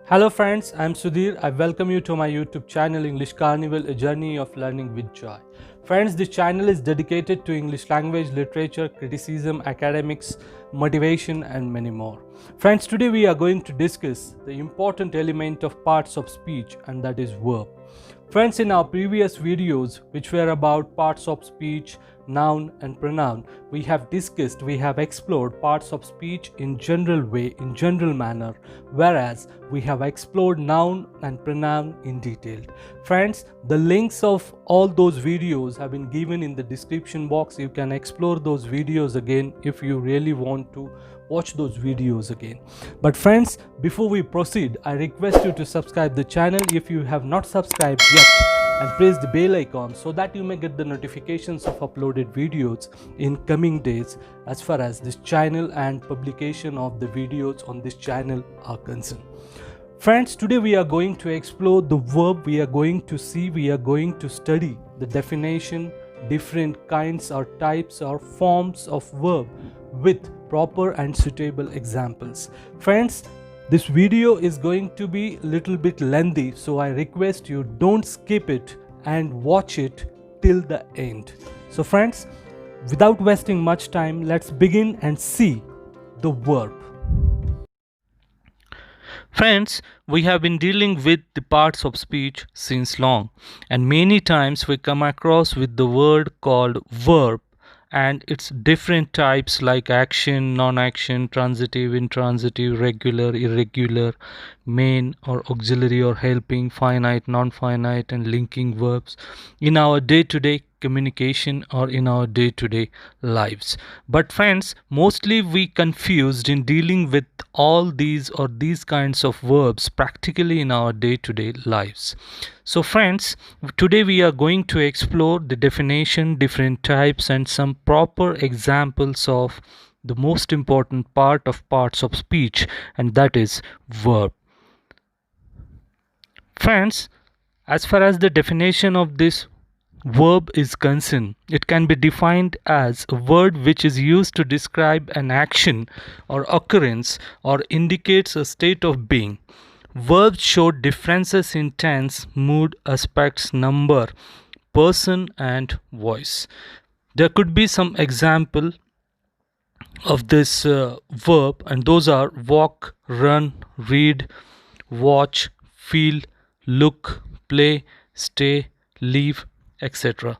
Hello friends, I'm Sudhir. I welcome you to my YouTube channel English Carnival, a journey of learning with joy. Friends, this channel is dedicated to English language, literature, criticism, academics, motivation and many more. Friends, today we are going to discuss the important element of parts of speech, and that is verb. Friends, in our previous videos, which were about parts of speech, noun and pronoun, we have explored parts of speech in general way, in general manner, whereas we have explored noun and pronoun in detail. Friends, the links of all those videos have been given in the description box. You can explore those videos again if you really want to watch those videos again. But friends, before we proceed, I request you to subscribe the channel if you have not subscribed yet, and press the bell icon so that you may get the notifications of uploaded videos in coming days as far as this channel and publication of the videos on this channel are concerned. Friends, today we are going to explore the verb. We are going to study the definition, different kinds or types or forms of verb with proper and suitable examples. Friends, this video is going to be a little bit lengthy, so I request you don't skip it and watch it till the end. So friends, without wasting much time, let's begin and see the verb. Friends, we have been dealing with the parts of speech since long, and many times we come across with the word called verb and its different types like action, non-action, transitive, intransitive, regular, irregular, main or auxiliary or helping, finite, non-finite and linking verbs in our day-to-day communication or in our day-to-day lives. But friends, mostly we confused in dealing with all these or these kinds of verbs practically in our day-to-day lives. So friends, today we are going to explore the definition, different types and some proper examples of the most important part of parts of speech, and that is verb. Friends, as far as the definition of this verb is concerned, it can be defined as a word which is used to describe an action or occurrence or indicates a state of being. Verbs show differences in tense, mood, aspects, number, person and voice. There could be some example of this verb, and those are walk, run, read, watch, feel, look, play, stay, leave, etc.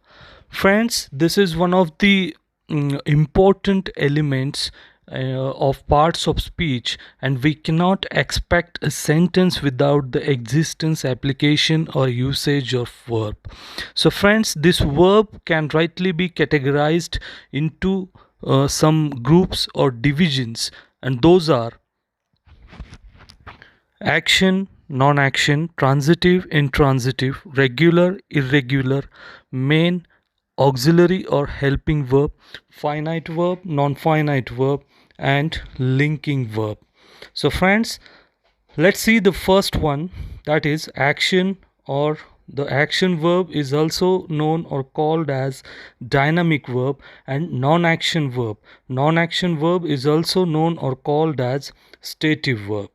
Friends, this is one of the important elements of parts of speech, and we cannot expect a sentence without the existence, application or usage of verb. So friends, this verb can rightly be categorized into some groups or divisions, and those are action, non-action, transitive, intransitive, regular, irregular, main, auxiliary or helping verb, finite verb, non-finite verb and linking verb. So friends, let's see the first one, that is action, or the action verb is also known or called as dynamic verb, and non-action verb. Non-action verb is also known or called as stative verb.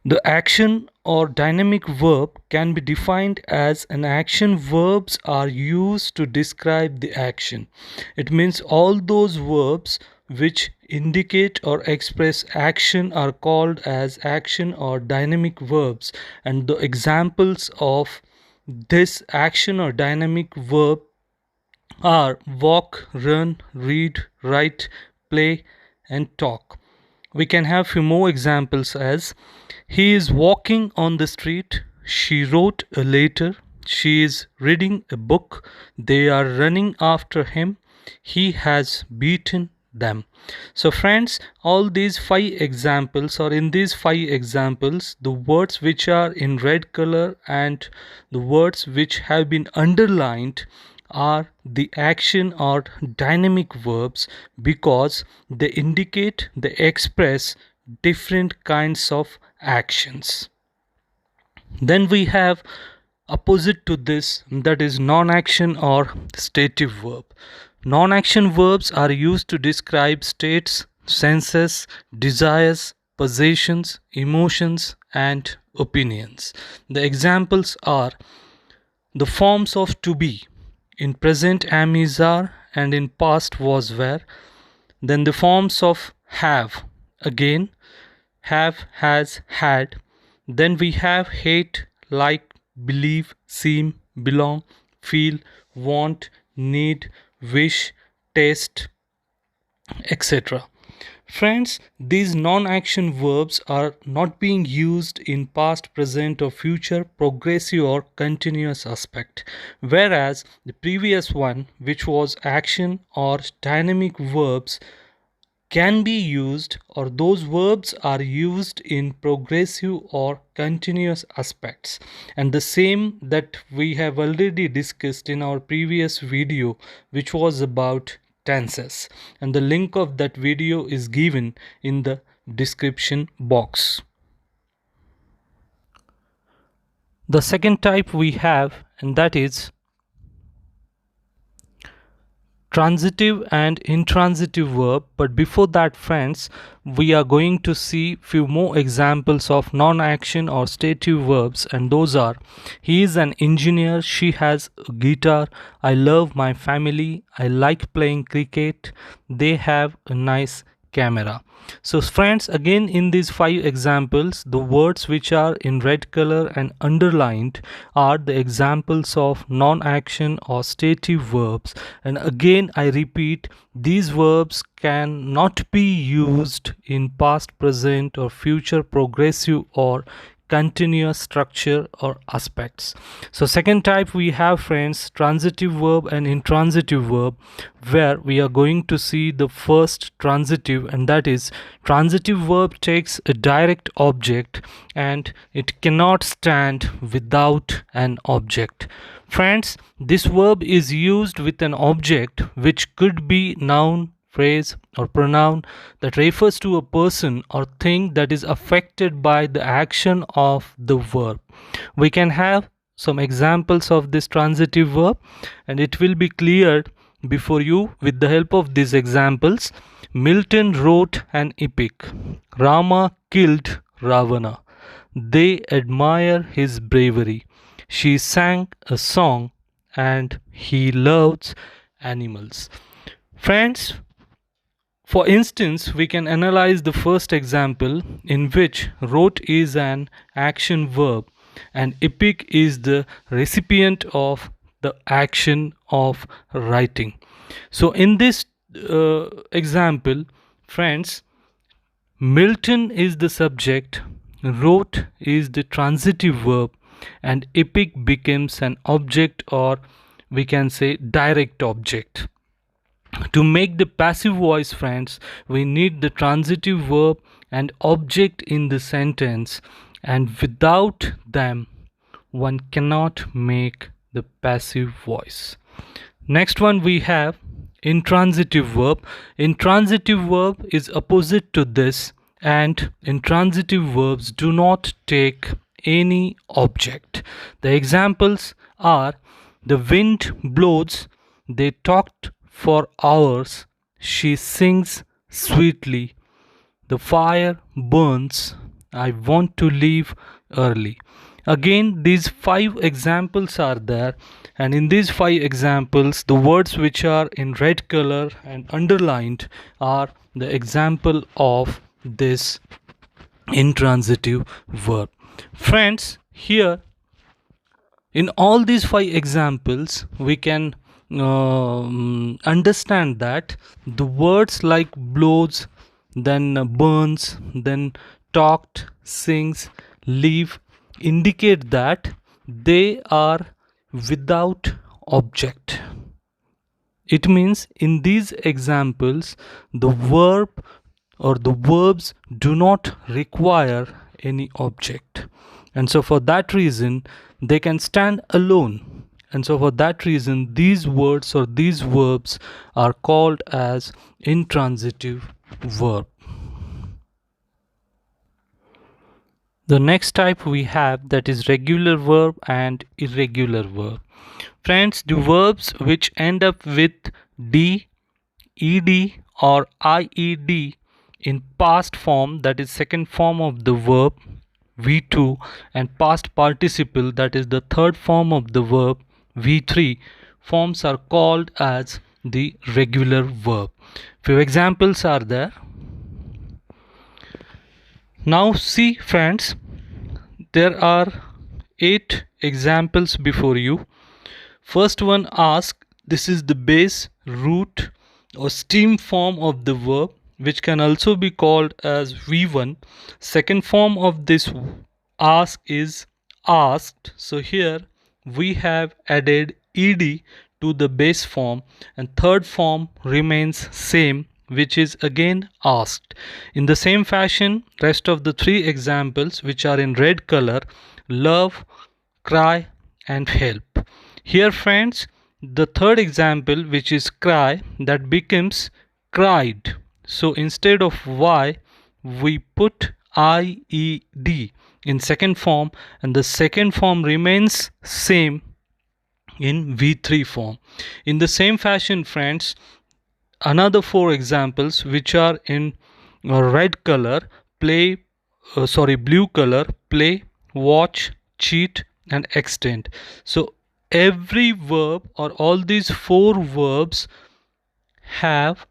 The action or dynamic verb can be defined as an action. Verbs are used to describe the action. It means all those verbs which indicate or express action are called as action or dynamic verbs, and the examples of this action or dynamic verb are walk, run, read, write, play and talk. We can have few more examples as he is walking on the street, she wrote a letter, she is reading a book, they are running after him, he has beaten them. So friends, all these 5 examples, or in these 5 examples, the words which are in red color and the words which have been underlined are the action or dynamic verbs, because they indicate, they express different kinds of actions. Then we have opposite to this, that is non-action or stative verb. Non-action verbs are used to describe states, senses, desires, possessions, emotions, and opinions. The examples are the forms of to be. In present am is are and in past was were. Then the forms of have. Again, have, has, had. Then we have hate, like, believe, seem, belong, feel, want, need, wish, taste, etc. Friends, these non-action verbs are not being used in past, present or future, progressive or continuous aspect. Whereas the previous one, which was action or dynamic verbs, can be used, or those verbs are used in progressive or continuous aspects, and the same that we have already discussed in our previous video, which was about tenses, and the link of that video is given in the description box. The second type we have, and that is transitive and intransitive verb. But before that, friends, we are going to see few more examples of non-action or stative verbs, and those are: he is an engineer, she has a guitar, I love my family, I like playing cricket, they have a nice camera. So friends, again in these 5 examples, the words which are in red color and underlined are the examples of non-action or stative verbs. And again I repeat, these verbs can not be used in past, present or future, progressive or continuous structure or aspects. So second type we have, friends, transitive verb and intransitive verb, where we are going to see the first transitive, and that is transitive verb takes a direct object and it cannot stand without an object. Friends, this verb is used with an object which could be noun, phrase or pronoun that refers to a person or thing that is affected by the action of the verb. We can have some examples of this transitive verb, and it will be cleared before you with the help of these examples. Milton wrote an epic. Rama killed Ravana. They admire his bravery. She sang a song and he loves animals. Friends, for instance, we can analyze the first example, in which wrote is an action verb and epic is the recipient of the action of writing. So in this example, friends, Milton is the subject, wrote is the transitive verb, and epic becomes an object, or we can say direct object. To make the passive voice, friends, we need the transitive verb and object in the sentence, and without them one cannot make the passive voice. Next one we have intransitive verb. Intransitive verb is opposite to this, and intransitive verbs do not take any object. The examples are: the wind blows, they talked for hours, she sings sweetly, the fire burns, I want to leave early. Again, these 5 examples are there, and in these 5 examples, the words which are in red color and underlined are the example of this intransitive verb. Friends, here in all these 5 examples, we can understand that the words like blows, then burns, then talked, sings, leave indicate that they are without object. It means in these examples the verb or the verbs do not require any object, and so for that reason they can stand alone, and so for that reason these words or these verbs are called as intransitive verb. The next type we have, that is regular verb and irregular verb. Friends, the verbs which end up with d, ed or ied in past form, that is second form of the verb V2, and past participle, that is the third form of the verb V3, forms are called as the regular verb. Few examples are there. Now see friends, there are 8 examples before you. First one asks, this is the base, root or stem form of the verb, which can also be called as V1. Second form of this ask is asked. So here we have added ed to the base form, and third form remains same, which is again asked. In the same fashion, rest of the 3 examples, which are in red color, love, cry and help. Here friends, the third example, which is cry, that becomes cried. So instead of y, we put ied in second form, and the second form remains same in V3 form. In the same fashion friends, another 4 examples which are in red color, blue color, play, watch, cheat and extend. So every verb or all these 4 verbs have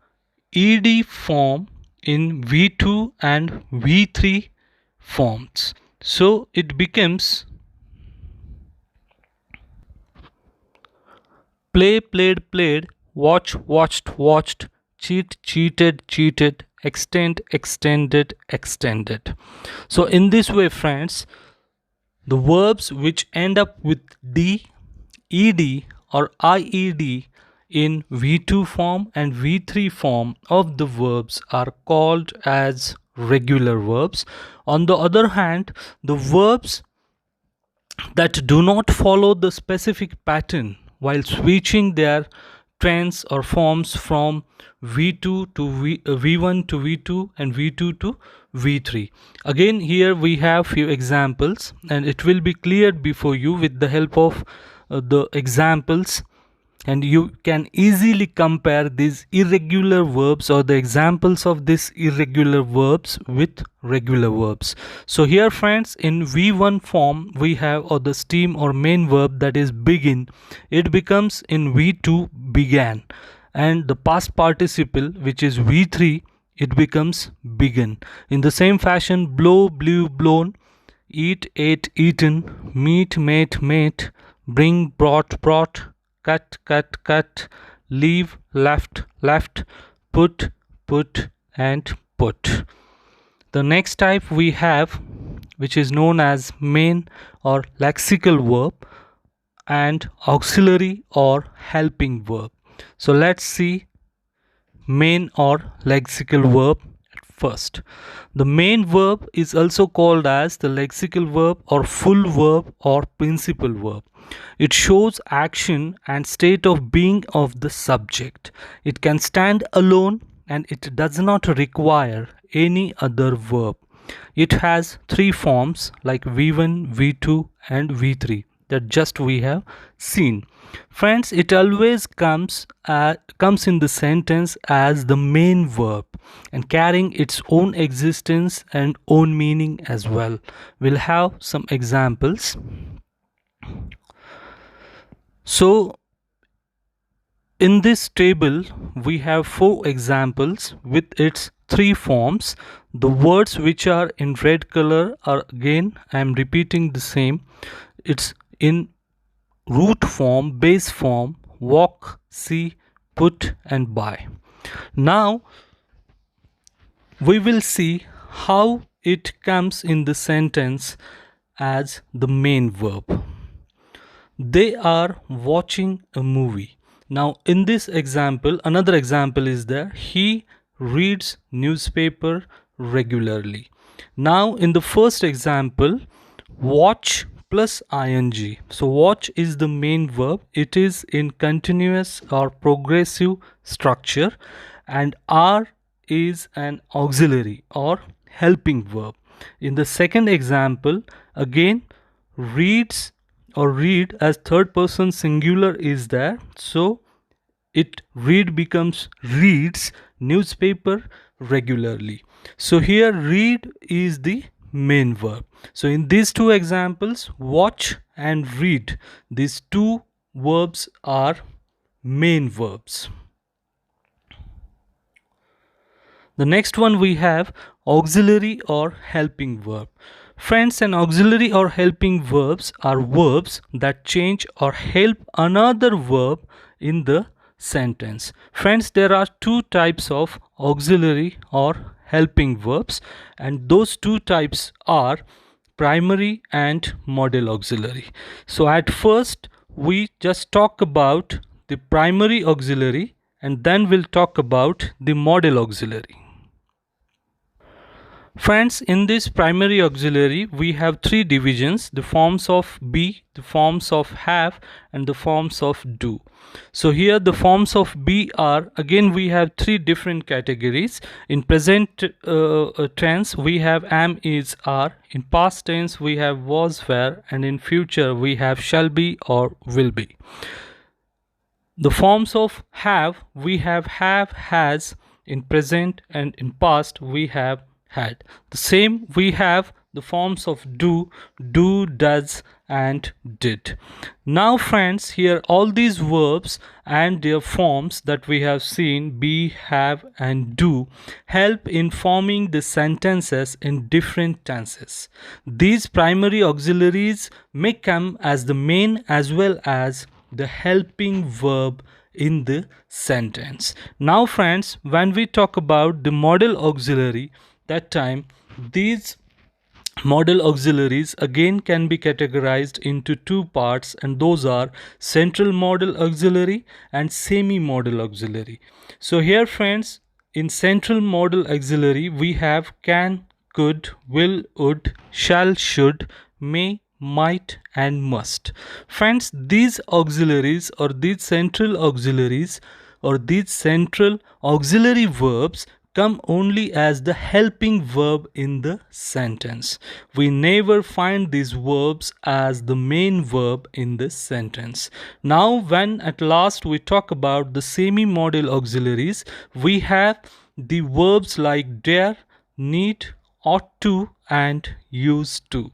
ed form in V2 and V3 forms. So it becomes play, played, played, watch, watched, watched, cheat, cheated, cheated, extend, extended, extended. So in this way friends, the verbs which end up with d, ed or ied in V2 form and V3 form of the verbs are called as regular verbs. On the other hand, the verbs that do not follow the specific pattern while switching their tense or forms from V2 to V1 to V2 and V2 to V3. Again, here we have few examples, and it will be cleared before you with the help of the examples, and you can easily compare these irregular verbs or the examples of these irregular verbs with regular verbs. So here friends, in V1 form we have or the stem or main verb, that is begin. It becomes in V2 began, and the past participle, which is V3, it becomes began. In the same fashion, blow, blew, blown, eat, ate, eaten, meet, mate, mate, bring, brought, brought, cut, cut, cut, leave, left, left, put, put and put. The next type we have, which is known as main or lexical verb and auxiliary or helping verb. So let's see main or lexical verb at first. The main verb is also called as the lexical verb or full verb or principal verb. It shows action and state of being of the subject. It can stand alone and it does not require any other verb. It has 3 forms like V1, V2 and V3 that just we have seen. Friends, it always comes in the sentence as the main verb and carrying its own existence and own meaning as well. We'll have some examples. So in this table we have 4 examples with its 3 forms. The words which are in red color are, again I am repeating the same, it's in root form, base form, walk, see, put and buy. Now we will see how it comes in the sentence as the main verb. They are watching a movie. Now in this example, another example is there. He reads newspaper regularly. Now in the first example, watch plus ing. So watch is the main verb. It is in continuous or progressive structure, and are is an auxiliary or helping verb. In the second example, again reads or read as third person singular is there, so it read becomes reads newspaper regularly. So here read is the main verb. So in these two examples, watch and read, these two verbs are main verbs. The next one we have auxiliary or helping verb. Friends, an auxiliary or helping verbs are verbs that change or help another verb in the sentence. Friends, there are two types of auxiliary or helping verbs, and those two types are primary and modal auxiliary. So at first we just talk about the primary auxiliary, and then we'll talk about the modal auxiliary. Friends, in this primary auxiliary, we have three divisions: the forms of be, the forms of have, and the forms of do. So here the forms of be are, again we have three different categories. In present tense, we have am, is, are. In past tense, we have was, were, and in future we have shall be or will be. The forms of have, we have, has. In present and in past, we have had. The same we have the forms of do, does, and did. Now friends, here all these verbs and their forms that we have seen, be, have, and do, help in forming the sentences in different tenses. These primary auxiliaries may come as the main as well as the helping verb in the sentence. Now friends, when we talk about the modal auxiliary, that time these modal auxiliaries again can be categorized into two parts, and those are central modal auxiliary and semi-modal auxiliary. So here friends, in central modal auxiliary we have can, could, will, would, shall, should, may, might, and must. Friends, these auxiliaries or these central auxiliaries or these central auxiliary verbs come only as the helping verb in the sentence. We never find these verbs as the main verb in this sentence. Now when at last we talk about the semi-modal auxiliaries, we have the verbs like dare, need, ought to, and used to.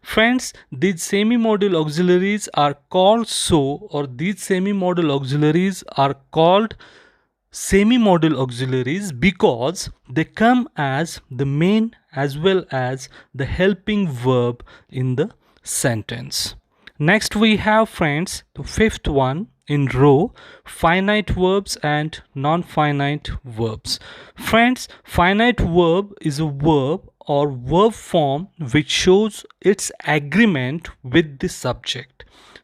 Friends, these semi-modal auxiliaries are called so, or these semi-modal auxiliaries are called semi-modal auxiliaries because they come as the main as well as the helping verb in the sentence. Next we have friends the fifth one in row, finite verbs and non-finite verbs. Friends, finite verb is a verb or verb form which shows its agreement with the subject.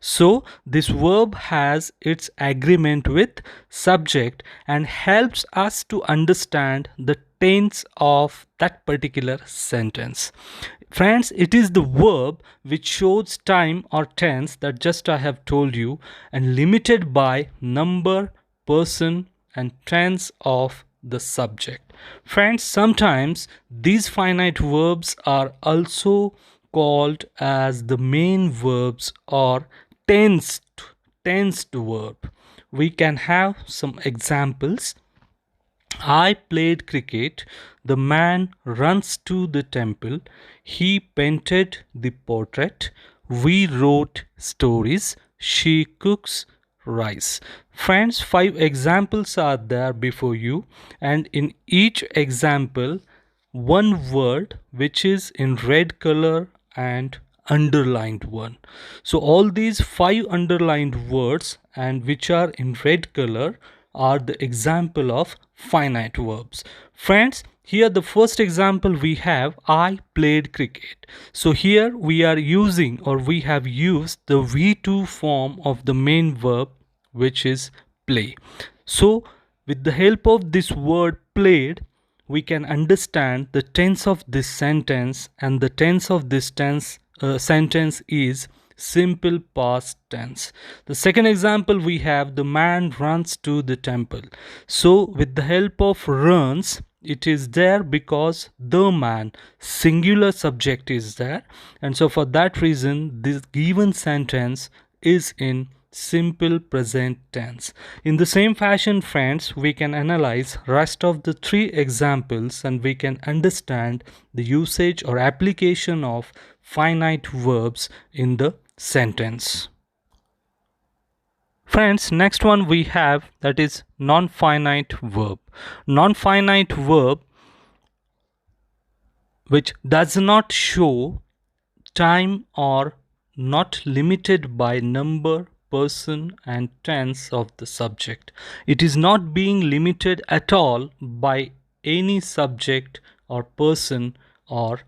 So this verb has its agreement with subject and helps us to understand the tense of that particular sentence. Friends, it is the verb which shows time or tense that just I have told you, and limited by number, person, and tense of the subject. Friends, sometimes these finite verbs are also called as the main verbs or tensed verb. We can have some examples. I played cricket. The man runs to the temple. He painted the portrait. We wrote stories. She cooks rice. Friends, 5 examples are there before you, and in each example one word which is in red color and underlined one. So all these 5 underlined words and which are in red color are the example of finite verbs. Friends, here the first example we have I played cricket. So here we are using or we have used the V2 form of the main verb which is play. So with the help of this word played, we can understand the tense of this sentence, and the tense of this sentence is simple past tense. The second example we have the man runs to the temple. So with the help of runs, it is there because the man singular subject is there, and so for that reason this given sentence is in simple present tense. In the same fashion, friends, we can analyze rest of the three examples and we can understand the usage or application of finite verbs in the sentence. Friends, next one we have, that is non-finite verb. Non-finite verb which does not show time or not limited by number, person and tense of the subject. It is not being limited at all by any subject or person or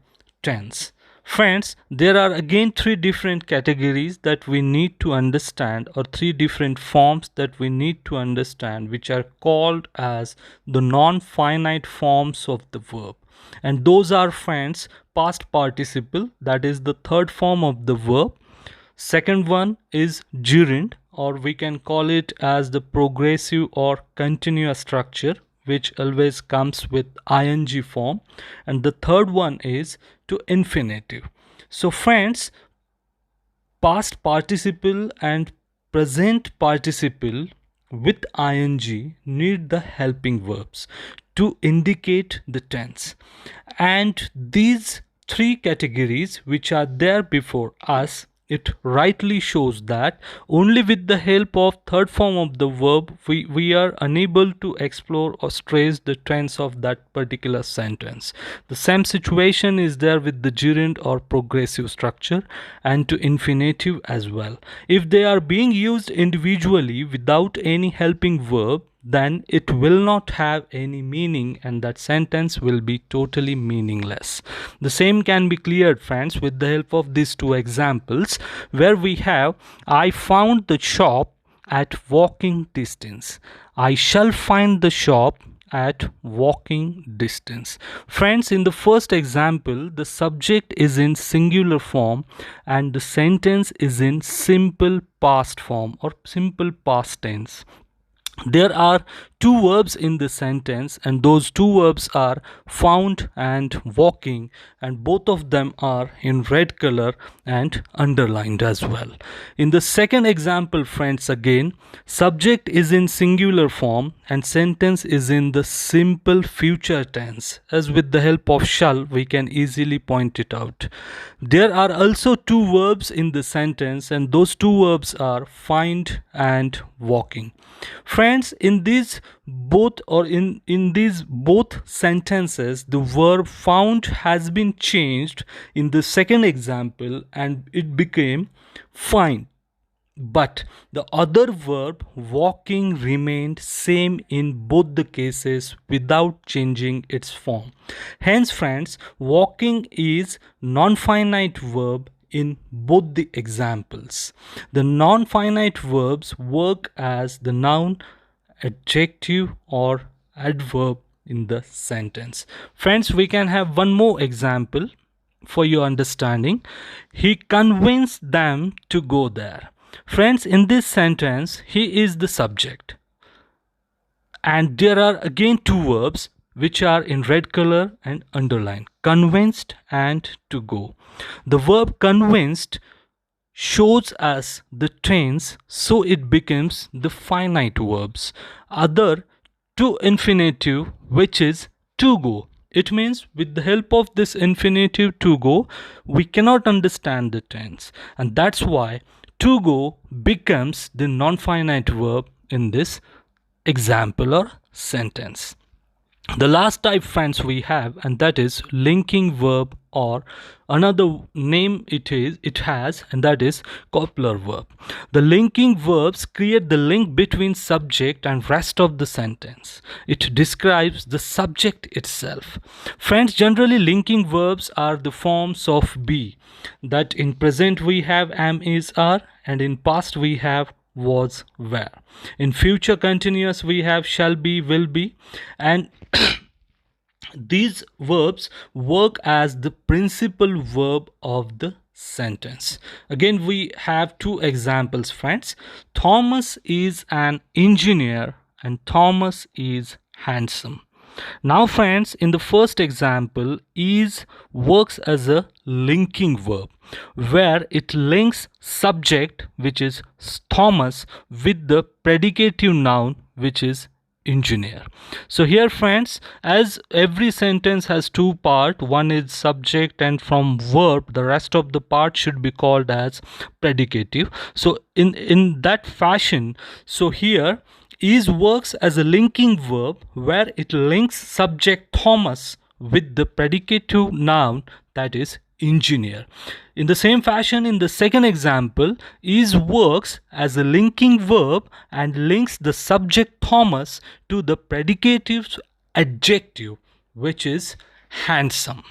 tense. Friends, there are again three different categories that we need to understand, or three different forms that we need to understand, which are called as the non-finite forms of the verb. And those are, friends, past participle, that is the third form of the verb. Second one is gerund, or we can call it as the progressive or continuous structure, which always comes with ing form. And the third one is to infinitive. So friends, past participle and present participle with ing need the helping verbs to indicate the tense. And these three categories which are there before us, it rightly shows that only with the help of third form of the verb we are unable to explore or trace the tense of that particular sentence. The same situation is there with the gerund or progressive structure and to infinitive as well. If they are being used individually without any helping verb, then it will not have any meaning and that sentence will be totally meaningless. The same can be cleared, friends, with the help of these two examples, where we have I found the shop at walking distance. I shall find the shop at walking distance. Friends, in the first example, the subject is in singular form and the sentence is in simple past form or simple past tense. There are two verbs in the sentence and those two verbs are found and walking, and both of them are in red color and underlined as well. In the second example, friends, again subject is in singular form and sentence is in the simple future tense, as with the help of shall we can easily point it out. There are also two verbs in the sentence and those two verbs are find and walking. Friends, in these both sentences, the verb found has been changed in the second example and it became find. But the other verb walking remained same in both the cases without changing its form. Hence, friends, walking is non-finite verb in both the examples. The non-finite verbs work as the noun, adjective or adverb in the sentence. Friends, we can have one more example for your understanding. He convinced them to go there. Friends, in this sentence, he is the subject. And there are again two verbs which are in red color and underlined, convinced and to go. The verb convinced shows us the tense, so it becomes the finite verbs. Other to infinitive, which is to go. It means with the help of this infinitive to go, we cannot understand the tense, and that's why to go becomes the non-finite verb in this example or sentence. The last type, friends, we have, and that is linking verb, or another name it has, and that is coupler verb. The linking verbs create the link between subject and rest of the sentence. It describes the subject itself. Friends, generally linking verbs are the forms of be, that in present we have am, is, are, and in past we have was, were. In future continuous we have shall be, will be, and these verbs work as the principal verb of the sentence. Again, we have two examples, friends. Thomas is an engineer and Thomas is handsome. Now friends, in the first example, is works as a linking verb where it links subject, which is Thomas, with the predicative noun, which is engineer. So here friends, as every sentence has two parts, one is subject and from verb the rest of the part should be called as predicative. So in that fashion, so here is works as a linking verb where it links subject Thomas with the predicative noun, that is engineer. In the same fashion, in the second example, is works as a linking verb and links the subject Thomas to the predicative adjective, which is handsome.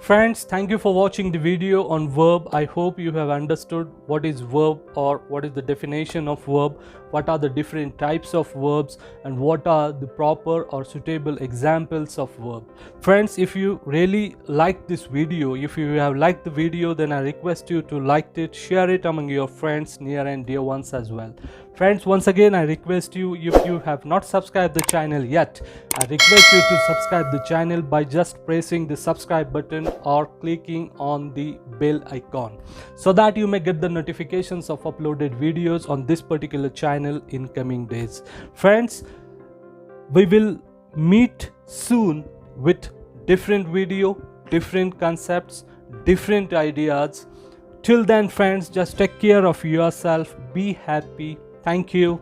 Friends, thank you for watching the video on verb. I hope you have understood what is verb or what is the definition of verb, what are the different types of verbs, and what are the proper or suitable examples of verb. Friends, if you really like this video, if you have liked the video, then I request you to like it, share it among your friends, near and dear ones as well. Friends, once again I request you, if you have not subscribed the channel yet, I request you to subscribe the channel by just pressing the subscribe button or clicking on the bell icon so that you may get the notifications of uploaded videos on this particular channel in coming days. Friends, we will meet soon with different video, different concepts, different ideas. Till then friends, just take care of yourself, be happy. Thank you.